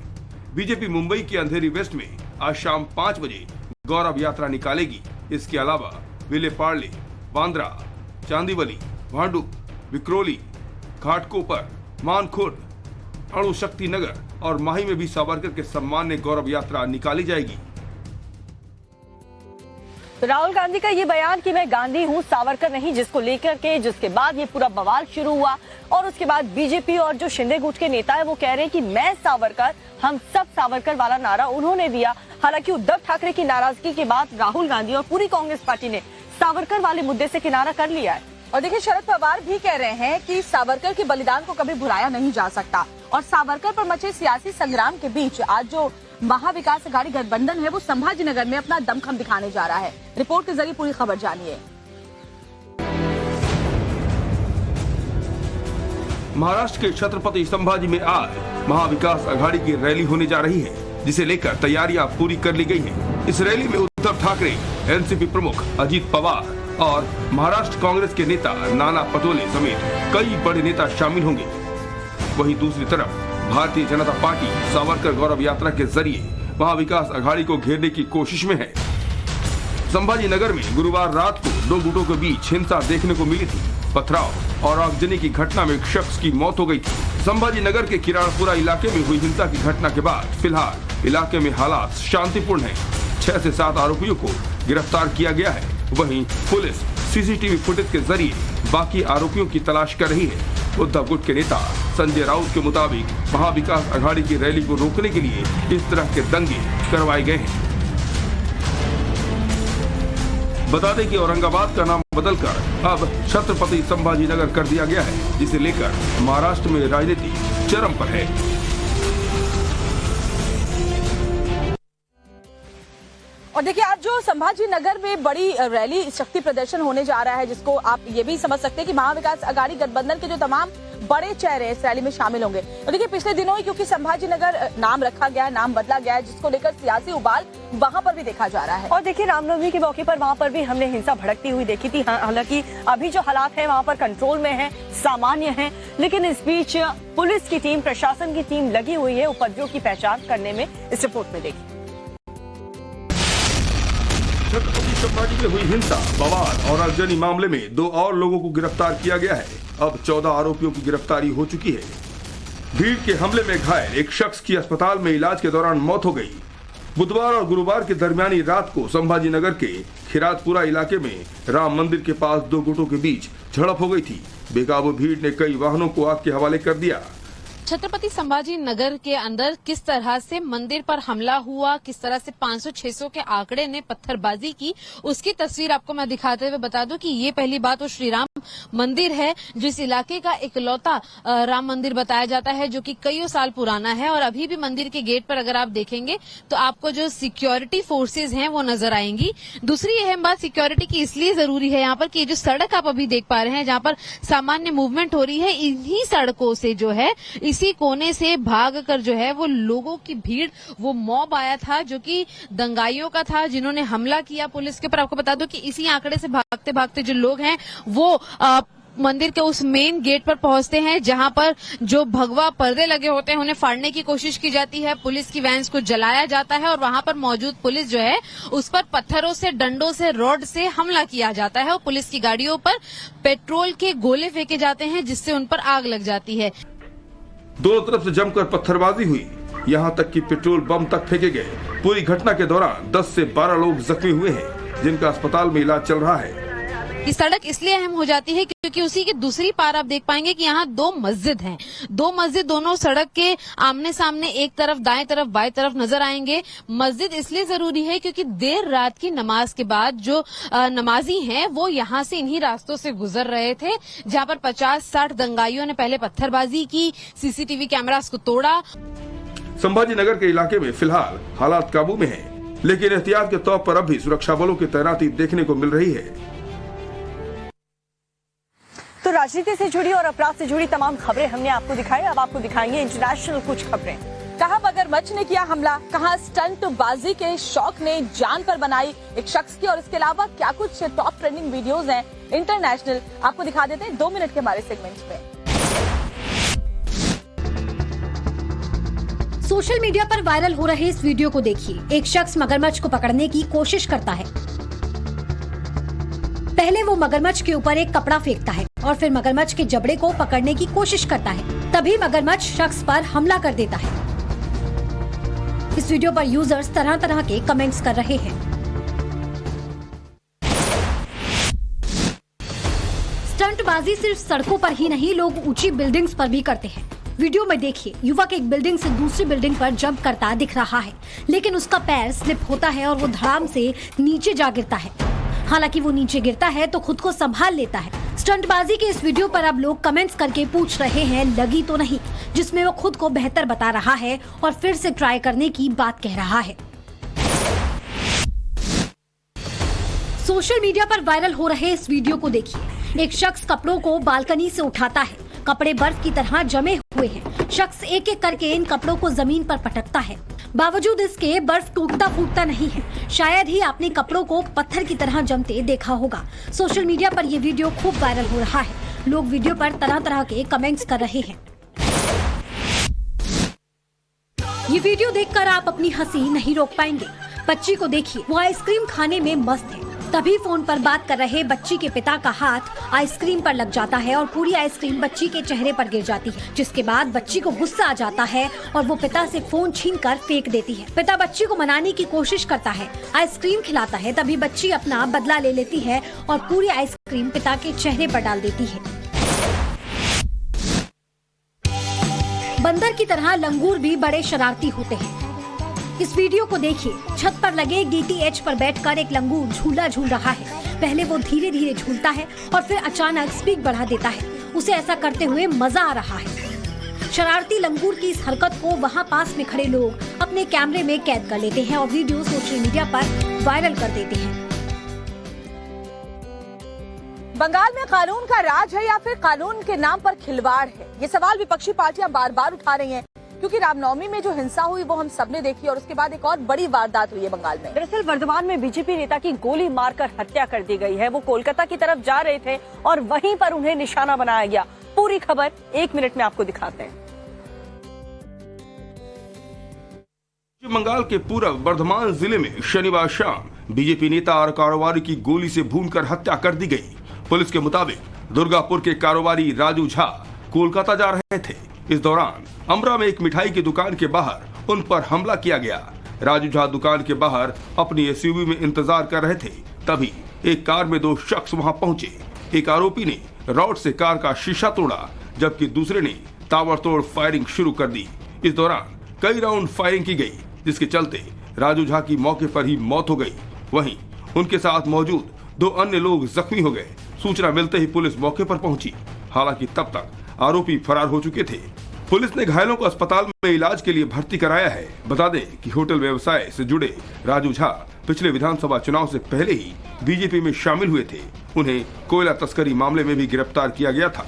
बीजेपी मुंबई के अंधेरी वेस्ट में आज शाम 5 बजे गौरव यात्रा निकालेगी। इसके अलावा विलेपार्ले, बांद्रा, चांदीवली, भांडुप, विक्रोली, घाटकोपर, मानखुर्द, अणुशक्ति नगर और माही में भी सावरकर के सम्मान में गौरव यात्रा निकाली जाएगी। तो राहुल गांधी का ये बयान कि मैं गांधी हूं, सावरकर नहीं, जिसको लेकर के जिसके बाद ये पूरा बवाल शुरू हुआ और उसके बाद बीजेपी और जो शिंदे गुट के नेता है वो कह रहे हैं कि मैं सावरकर, हम सब सावरकर वाला नारा उन्होंने दिया। हालांकि उद्धव ठाकरे की नाराजगी के बाद राहुल गांधी और पूरी कांग्रेस पार्टी ने सावरकर वाले मुद्दे से किनारा कर लिया है। और देखिए, शरद पवार भी कह रहे हैं कि सावरकर के बलिदान को कभी भुलाया नहीं जा सकता और सावरकर पर मचे सियासी संग्राम के बीच आज जो महाविकास अघाड़ी गठबंधन है वो संभाजी नगर में अपना दमखम दिखाने जा रहा है। रिपोर्ट के जरिए पूरी खबर जानिए। महाराष्ट्र के छत्रपति संभाजी में आज महाविकास अघाड़ी की रैली होने जा रही है, जिसे लेकर तैयारियां पूरी कर ली गई हैं। इस रैली में उद्धव ठाकरे, एनसीपी प्रमुख अजित पवार और महाराष्ट्र कांग्रेस के नेता नाना पटोले समेत कई बड़े नेता शामिल होंगे। वहीं दूसरी तरफ भारतीय जनता पार्टी सावरकर गौरव यात्रा के जरिए महाविकास अघाड़ी को घेरने की कोशिश में है। संभाजी नगर में गुरुवार रात को दो गुटों के बीच हिंसा देखने को मिली थी। पथराव और आगजनी की घटना में एक शख्स की मौत हो गई थी। संभाजी नगर के किराड़पुरा इलाके में हुई हिंसा की घटना के बाद फिलहाल इलाके में हालात शांतिपूर्ण हैं। 6 से 7 आरोपियों को गिरफ्तार किया गया है। वहीं पुलिस सीसीटीवी फुटेज के जरिए बाकी आरोपियों की तलाश कर रही है। उद्धव गुट के नेता संजय राउत के मुताबिक महाविकास अघाड़ी की रैली को रोकने के लिए इस तरह के दंगे करवाए गए हैं। बता दें कि औरंगाबाद का नाम बदलकर अब छत्रपति संभाजी नगर कर दिया गया है, जिसे लेकर महाराष्ट्र में राजनीति चरम पर है। और देखिए, आज जो संभाजी नगर में बड़ी रैली शक्ति प्रदर्शन होने जा रहा है, जिसको आप ये भी समझ सकते हैं कि महाविकास अघाड़ी गठबंधन के जो तमाम बड़े चेहरे इस रैली में शामिल होंगे। और देखिए, पिछले दिनों ही क्योंकि संभाजी नगर नाम रखा गया है, नाम बदला गया है, जिसको लेकर सियासी उबाल वहां पर भी देखा जा रहा है। और देखिए, रामनवमी के मौके पर वहां पर भी हमने हिंसा भड़कती हुई देखी थी। हालांकि अभी जो हालात है वहां पर कंट्रोल में है, सामान्य है, लेकिन इस बीच पुलिस की टीम, प्रशासन की टीम लगी हुई है उपद्रवियों की पहचान करने में। इस रिपोर्ट में देखिए। छत्रपति संभाजी में हुई हिंसा, बवाल और आगजनी मामले में 2 और लोगों को गिरफ्तार किया गया है। अब 14 आरोपियों की गिरफ्तारी हो चुकी है। भीड़ के हमले में घायल एक शख्स की अस्पताल में इलाज के दौरान मौत हो गई। बुधवार और गुरुवार की दरमियानी रात को संभाजी नगर के खिरातपुरा इलाके में राम मंदिर के पास 2 गुटों के बीच झड़प हो गई थी। बेकाबू भीड़ ने कई वाहनों को आग के हवाले कर दिया। छत्रपति संभाजी नगर के अंदर किस तरह से मंदिर पर हमला हुआ, किस तरह से 500-600 के आंकड़े ने पत्थरबाजी की, उसकी तस्वीर आपको मैं दिखाते हुए बता दूं कि ये पहली बात वो श्री राम मंदिर है, जिस इलाके का इकलौता राम मंदिर बताया जाता है, जो कि कई साल पुराना है। और अभी भी मंदिर के गेट पर अगर आप देखेंगे तो आपको जो सिक्योरिटी फोर्सेज हैं वो नजर आएंगी। दूसरी अहम बात सिक्योरिटी की इसलिए जरूरी है यहाँ पर कि जो सड़क आप अभी देख पा रहे हैं, जहाँ पर सामान्य मूवमेंट हो रही है, इन्हीं सड़कों से जो है इसी कोने से भागकर जो है वो लोगों की भीड़, वो मॉब आया था जो कि दंगाइयों का था, जिन्होंने हमला किया पुलिस के ऊपर। आपको बता दो कि इसी आंकड़े से भागते भागते जो लोग हैं वो मंदिर के उस मेन गेट पर पहुंचते हैं, जहां पर जो भगवा पर्दे लगे होते हैं उन्हें फाड़ने की कोशिश की जाती है। पुलिस की वैन्स को जलाया जाता है और वहां पर मौजूद पुलिस जो है उस पर पत्थरों से, डंडों से, रॉड से हमला किया जाता है और पुलिस की गाड़ियों पर पेट्रोल के गोले फेंके जाते हैं, जिससे उन पर आग लग जाती है। दोनों तरफ से जमकर पत्थरबाजी हुई, यहाँ तक कि पेट्रोल बम तक फेंके गए। पूरी घटना के दौरान 10 से 12 लोग जख्मी हुए हैं, जिनका अस्पताल में इलाज चल रहा है। ये सड़क इसलिए अहम हो जाती है क्योंकि उसी की दूसरी पार आप देख पाएंगे कि यहाँ 2 मस्जिद हैं। 2 मस्जिद दोनों सड़क के आमने सामने, एक तरफ दाएं तरफ, बाएं तरफ नजर आएंगे। मस्जिद इसलिए जरूरी है क्योंकि देर रात की नमाज के बाद जो नमाजी हैं वो यहाँ से इन्हीं रास्तों से गुजर रहे थे, जहाँ पर 50-60 दंगाइयों ने पहले पत्थरबाजी की, सीसीटीवी कैमरास को तोड़ा। संभाजी नगर के इलाके में फिलहाल हालात काबू में है, लेकिन एहतियात के तौर पर अब भी सुरक्षा बलों की तैनाती देखने को मिल रही है। तो राजनीति से जुड़ी और अपराध से जुड़ी तमाम खबरें हमने आपको दिखाई। अब आपको दिखाएंगे इंटरनेशनल कुछ खबरें। कहां मगरमच्छ ने किया हमला, कहां स्टंटबाजी के शौक ने जान पर बनाई एक शख्स की, और इसके अलावा क्या कुछ टॉप ट्रेंडिंग वीडियोस हैं इंटरनेशनल, आपको दिखा देते हैं 2 मिनट के हमारे सेगमेंट में। सोशल मीडिया पर वायरल हो रहे इस वीडियो को देखिए। एक शख्स मगरमच्छ को पकड़ने की कोशिश करता है। पहले वो मगरमच्छ के ऊपर एक कपड़ा फेंकता है और फिर मगरमच्छ के जबड़े को पकड़ने की कोशिश करता है। तभी मगरमच्छ शख्स पर हमला कर देता है। इस वीडियो पर यूजर्स तरह तरह के कमेंट्स कर रहे हैं। स्टंटबाजी सिर्फ सड़कों पर ही नहीं, लोग ऊंची बिल्डिंग्स पर भी करते हैं। वीडियो में देखिए, युवक एक बिल्डिंग से दूसरी बिल्डिंग पर जंप करता दिख रहा है, लेकिन उसका पैर स्लिप होता है और वो धड़ाम से नीचे जा गिरता है। हालांकि वो नीचे गिरता है तो खुद को संभाल लेता है। स्टंटबाजी के इस वीडियो पर अब लोग कमेंट्स करके पूछ रहे हैं लगी तो नहीं, जिसमें वो खुद को बेहतर बता रहा है और फिर से ट्राई करने की बात कह रहा है। सोशल मीडिया पर वायरल हो रहे इस वीडियो को देखिए। एक शख्स कपड़ों को बालकनी से उठाता है। कपड़े बर्फ की तरह जमे हुए हैं। शख्स एक एक करके इन कपड़ों को जमीन पर पटकता है। बावजूद इसके बर्फ टूटता फूटता नहीं है। शायद ही आपने कपड़ों को पत्थर की तरह जमते देखा होगा। सोशल मीडिया पर ये वीडियो खूब वायरल हो रहा है। लोग वीडियो पर तरह तरह के कमेंट्स कर रहे हैं। ये वीडियो देखकर आप अपनी हंसी नहीं रोक पाएंगे। बच्ची को देखिए, वो आइसक्रीम खाने में मस्त है। तभी फोन पर बात कर रहे बच्ची के पिता का हाथ आइसक्रीम पर लग जाता है और पूरी आइसक्रीम बच्ची के चेहरे पर गिर जाती है, जिसके बाद बच्ची को गुस्सा आ जाता है और वो पिता से फोन छीनकर फेंक देती है। पिता बच्ची को मनाने की कोशिश करता है, आइसक्रीम खिलाता है, तभी बच्ची अपना बदला ले लेती है और पूरी आइसक्रीम पिता के चेहरे पर डाल देती है। बंदर की तरह लंगूर भी बड़े शरारती होते हैं। इस वीडियो को देखिए, छत पर लगे DTH पर बैठकर एक लंगूर झूला झूल रहा है। पहले वो धीरे धीरे झूलता है और फिर अचानक स्पीड बढ़ा देता है। उसे ऐसा करते हुए मजा आ रहा है। शरारती लंगूर की इस हरकत को वहाँ पास में खड़े लोग अपने कैमरे में कैद कर लेते हैं और वीडियो सोशल मीडिया पर वायरल कर देते हैं। बंगाल में कानून का राज है या फिर कानून के नाम पर खिलवाड़ है, ये सवाल विपक्षी पार्टियां बार बार उठा रही हैं। क्योंकि रामनवमी में जो हिंसा हुई वो हम सबने देखी और उसके बाद एक और बड़ी वारदात हुई है बंगाल में। दरअसल वर्धमान में बीजेपी नेता की गोली मारकर हत्या कर दी गई है। वो कोलकाता की तरफ जा रहे थे और वहीं पर उन्हें निशाना बनाया गया। पूरी खबर 1 मिनट में आपको दिखाते हैं। बंगाल के पूर्व वर्धमान जिले में शनिवार शाम बीजेपी नेता और कारोबारी की गोली से भूनकर हत्या कर दी गई। पुलिस के मुताबिक दुर्गापुर के कारोबारी राजू झा कोलकाता जा रहे थे। इस दौरान अमरा में एक मिठाई की दुकान के बाहर उन पर हमला किया गया। राजू झा दुकान के बाहर अपनी SUV में इंतजार कर रहे थे, तभी एक कार में 2 शख्स वहां पहुंचे। एक आरोपी ने रॉड से कार का शीशा तोड़ा, जबकि दूसरे ने ताबड़तोड़ फायरिंग शुरू कर दी। इस दौरान कई राउंड फायरिंग की गई, जिसके चलते राजू झा की मौके पर ही मौत हो गई। वहीं उनके साथ मौजूद 2 अन्य लोग जख्मी हो गए। सूचना मिलते ही पुलिस मौके पर पहुंची। हालांकि तब तक आरोपी फरार हो चुके थे। पुलिस ने घायलों को अस्पताल में इलाज के लिए भर्ती कराया है। बता दें कि होटल व्यवसाय से जुड़े राजू झा पिछले विधानसभा चुनाव से पहले ही बीजेपी में शामिल हुए थे। उन्हें कोयला तस्करी मामले में भी गिरफ्तार किया गया था।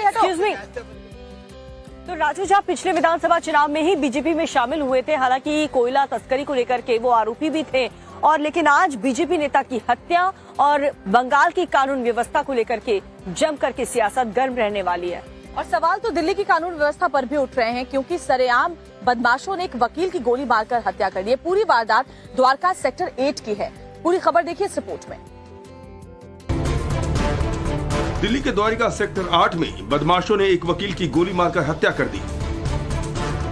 Excuse me. तो राजू झा पिछले विधानसभा चुनाव में ही बीजेपी में शामिल हुए थे। हालांकि कोयला तस्करी को लेकर के वो आरोपी भी थे और लेकिन आज बीजेपी नेता की हत्या और बंगाल की कानून व्यवस्था को लेकर के जम करके सियासत गर्म रहने वाली है। और सवाल तो दिल्ली की कानून व्यवस्था पर भी उठ रहे हैं, क्योंकि सरेआम बदमाशों ने एक वकील की गोली मारकर हत्या कर दी है। पूरी वारदात द्वारका सेक्टर 8 की है। पूरी खबर देखिए इस रिपोर्ट में। दिल्ली के द्वारका सेक्टर 8 में बदमाशों ने एक वकील की गोली मारकर हत्या कर दी।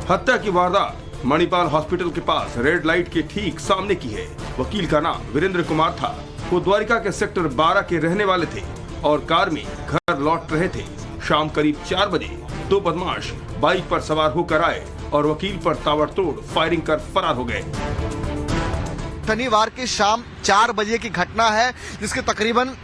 हत्या की वारदात मणिपाल हॉस्पिटल के पास रेड लाइट के ठीक सामने की है। वकील का नाम वीरेंद्र कुमार था। वो द्वारका के सेक्टर 12 के रहने वाले थे और कार में घर लौट रहे थे। शाम करीब 4 बजे 2 बदमाश बाइक पर सवार होकर आए और वकील पर ताबड़तोड़ फायरिंग कर फरार हो गए। शनिवार की शाम 4 बजे की घटना है, जिसके तकरीबन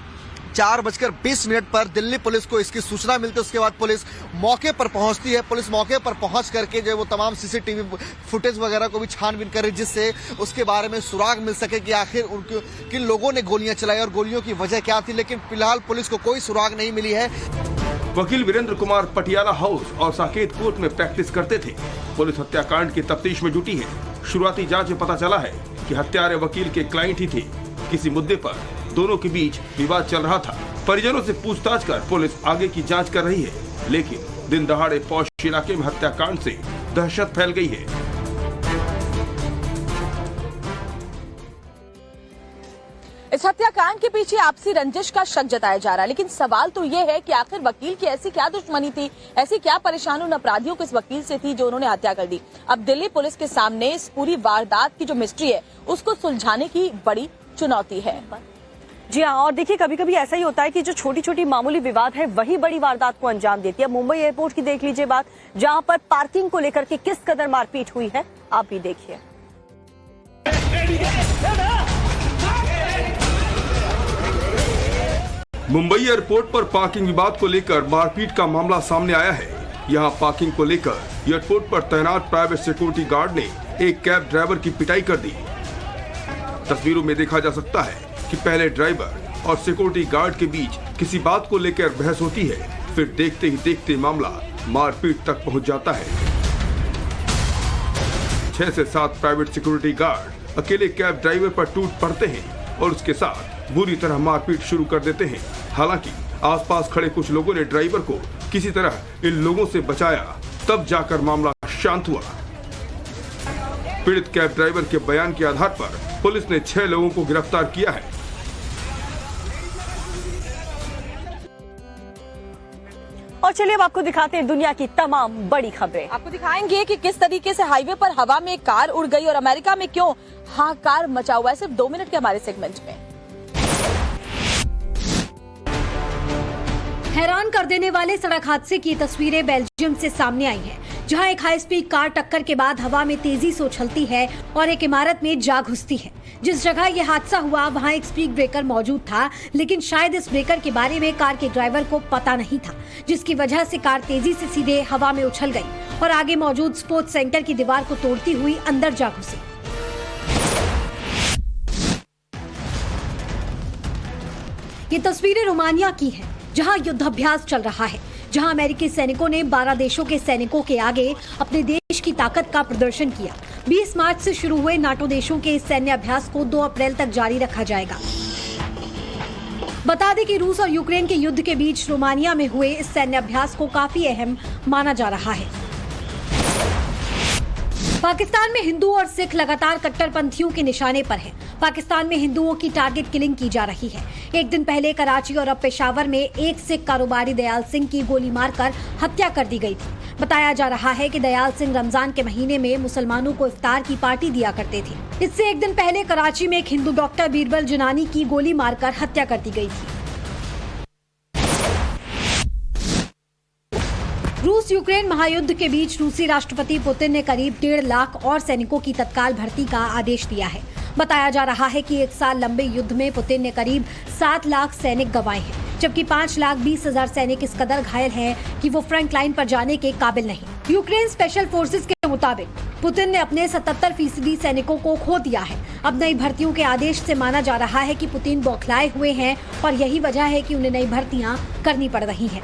4:20 पर दिल्ली पुलिस को इसकी सूचना मिलती है। उसके बाद पुलिस मौके पर पहुंचती है। पुलिस मौके पर पहुंच करके जो है वो तमाम CCTV फुटेज वगैरह को भी छानबीन करे, जिससे उसके बारे में सुराग मिल सके कि आखिर किन लोगों ने गोलियां चलाई और गोलियों की वजह क्या थी। लेकिन फिलहाल पुलिस को कोई सुराग नहीं मिली है। वकील वीरेंद्र कुमार पटियाला हाउस और साकेत कोर्ट में प्रैक्टिस करते थे। पुलिस हत्याकांड की तफ्तीश में जुटी है। शुरुआती जांच में पता चला है कि हत्यारे वकील के क्लाइंट ही थे। किसी मुद्दे पर दोनों के बीच विवाद चल रहा था। परिजनों से पूछताछ कर पुलिस आगे की जांच कर रही है। लेकिन दिन दहाड़े पौष इलाके में हत्याकांड से दहशत फैल गई है। इस हत्याकांड के पीछे आपसी रंजिश का शक जताया जा रहा है, लेकिन सवाल तो ये है कि आखिर वकील की ऐसी क्या दुश्मनी थी, ऐसी क्या परेशानी उन अपराधियों को इस वकील से थी जो उन्होंने हत्या कर दी। अब दिल्ली पुलिस के सामने इस पूरी वारदात की जो मिस्ट्री है उसको सुलझाने की बड़ी चुनौती है। जी हाँ, और देखिए कभी कभी ऐसा ही होता है कि जो छोटी छोटी मामूली विवाद है वही बड़ी वारदात को अंजाम देती है। मुंबई एयरपोर्ट की देख लीजिए बात, जहां पर पार्किंग को लेकर के किस कदर मारपीट हुई है, आप भी देखिए। मुंबई एयरपोर्ट पर पार्किंग विवाद को लेकर मारपीट का मामला सामने आया है। यहां पार्किंग को लेकर एयरपोर्ट पर तैनात प्राइवेट सिक्योरिटी गार्ड ने एक कैब ड्राइवर की पिटाई कर दी। तस्वीरों में देखा जा सकता है कि पहले ड्राइवर और सिक्योरिटी गार्ड के बीच किसी बात को लेकर बहस होती है, फिर देखते ही देखते मामला मारपीट तक पहुंच जाता है। 6 से 7 प्राइवेट सिक्योरिटी गार्ड अकेले कैब ड्राइवर पर टूट पड़ते हैं और उसके साथ बुरी तरह मारपीट शुरू कर देते हैं। हालांकि आसपास खड़े कुछ लोगों ने ड्राइवर को किसी तरह इन लोगों से बचाया, तब जाकर मामला शांत हुआ। पीड़ित कैब ड्राइवर के बयान के आधार पर पुलिस ने 6 लोगों को गिरफ्तार किया है। और चलिए अब आपको दिखाते हैं दुनिया की तमाम बड़ी खबरें। आपको दिखाएंगे कि किस तरीके से हाईवे पर हवा में कार उड़ गई और अमेरिका में क्यों हाहाकार मचा हुआ है, सिर्फ 2 मिनट के हमारे सेगमेंट में। हैरान कर देने वाले सड़क हादसे की तस्वीरें बेल्जियम से सामने आई हैं, जहां एक हाई स्पीड कार टक्कर के बाद हवा में तेजी से उछलती है और एक इमारत में जा घुसती है। जिस जगह यह हादसा हुआ वहां एक स्पीड ब्रेकर मौजूद था, लेकिन शायद इस ब्रेकर के बारे में कार के ड्राइवर को पता नहीं था, जिसकी वजह से कार तेजी से सीधे हवा में उछल गई और आगे मौजूद स्पोर्ट्स सेंटर की दीवार को तोड़ती हुई अंदर जा घुसी। ये तस्वीरें रोमानिया की हैं, जहां युद्धाभ्यास चल रहा है, जहां अमेरिकी सैनिकों ने 12 देशों के सैनिकों के आगे अपने देश की ताकत का प्रदर्शन किया। 20 मार्च से शुरू हुए नाटो देशों के इस सैन्य अभ्यास को 2 अप्रैल तक जारी रखा जाएगा। बता दें कि रूस और यूक्रेन के युद्ध के बीच रोमानिया में हुए इस सैन्य अभ्यास को काफी अहम माना जा रहा है। पाकिस्तान में हिंदू और सिख लगातार कट्टरपंथियों के निशाने पर हैं। पाकिस्तान में हिंदुओं की टारगेट किलिंग की जा रही है। एक दिन पहले कराची और अब पेशावर में एक सिख कारोबारी दयाल सिंह की गोली मारकर हत्या कर दी गई थी। बताया जा रहा है कि दयाल सिंह रमजान के महीने में मुसलमानों को इफ्तार की पार्टी दिया करते थे। इससे एक दिन पहले कराची में एक हिंदू डॉक्टर बीरबल जनानी की गोली मारकर हत्या कर दी गई थी। रूस यूक्रेन महायुद्ध के बीच रूसी राष्ट्रपति पुतिन ने करीब 1.5 लाख और सैनिकों की तत्काल भर्ती का आदेश दिया है। बताया जा रहा है कि 1 साल लंबे युद्ध में पुतिन ने करीब 7 लाख सैनिक गंवाए हैं, जबकि 5,20,000 सैनिक इस कदर घायल हैं कि वो फ्रंट लाइन पर जाने के काबिल नहीं। यूक्रेन स्पेशल फोर्सेस के मुताबिक पुतिन ने अपने 77% सैनिकों को खो दिया है। अब नई भर्तियों के आदेश से माना जा रहा है कि पुतिन बौखलाए हुए हैं और यही वजह है कि उन्हें नई भर्तियां करनी पड़ रही हैं।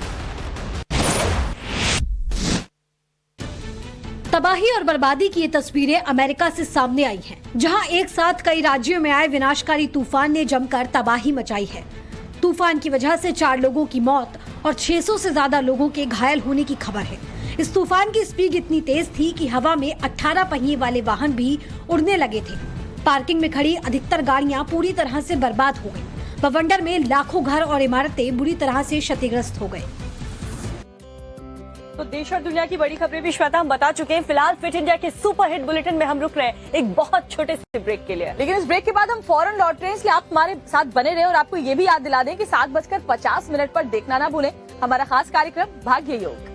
तबाही और बर्बादी की ये तस्वीरें अमेरिका से सामने आई हैं, जहां एक साथ कई राज्यों में आए विनाशकारी तूफान ने जमकर तबाही मचाई है। तूफान की वजह से 4 लोगों की मौत और 600 से ज्यादा लोगों के घायल होने की खबर है। इस तूफान की स्पीड इतनी तेज थी कि हवा में 18 पहिए वाले वाहन भी उड़ने लगे थे। पार्किंग में खड़ी अधिकतर गाड़ियां पूरी तरह से बर्बाद हो गयी। बवंडर में लाखों घर और इमारतें बुरी तरह से क्षतिग्रस्त हो गए। तो देश और दुनिया की बड़ी खबरें भी श्वेता हम बता चुके हैं। फिलहाल फिट इंडिया के सुपर हिट बुलेटिन में हम रुक रहे हैं एक बहुत छोटे से ब्रेक के लिए, लेकिन इस ब्रेक के बाद हम फौरन लौट रहे हैं, इसलिए आप हमारे साथ बने रहे और आपको ये भी याद दिला दें कि 7:50 पर देखना ना भूलें हमारा खास कार्यक्रम भाग्य योग।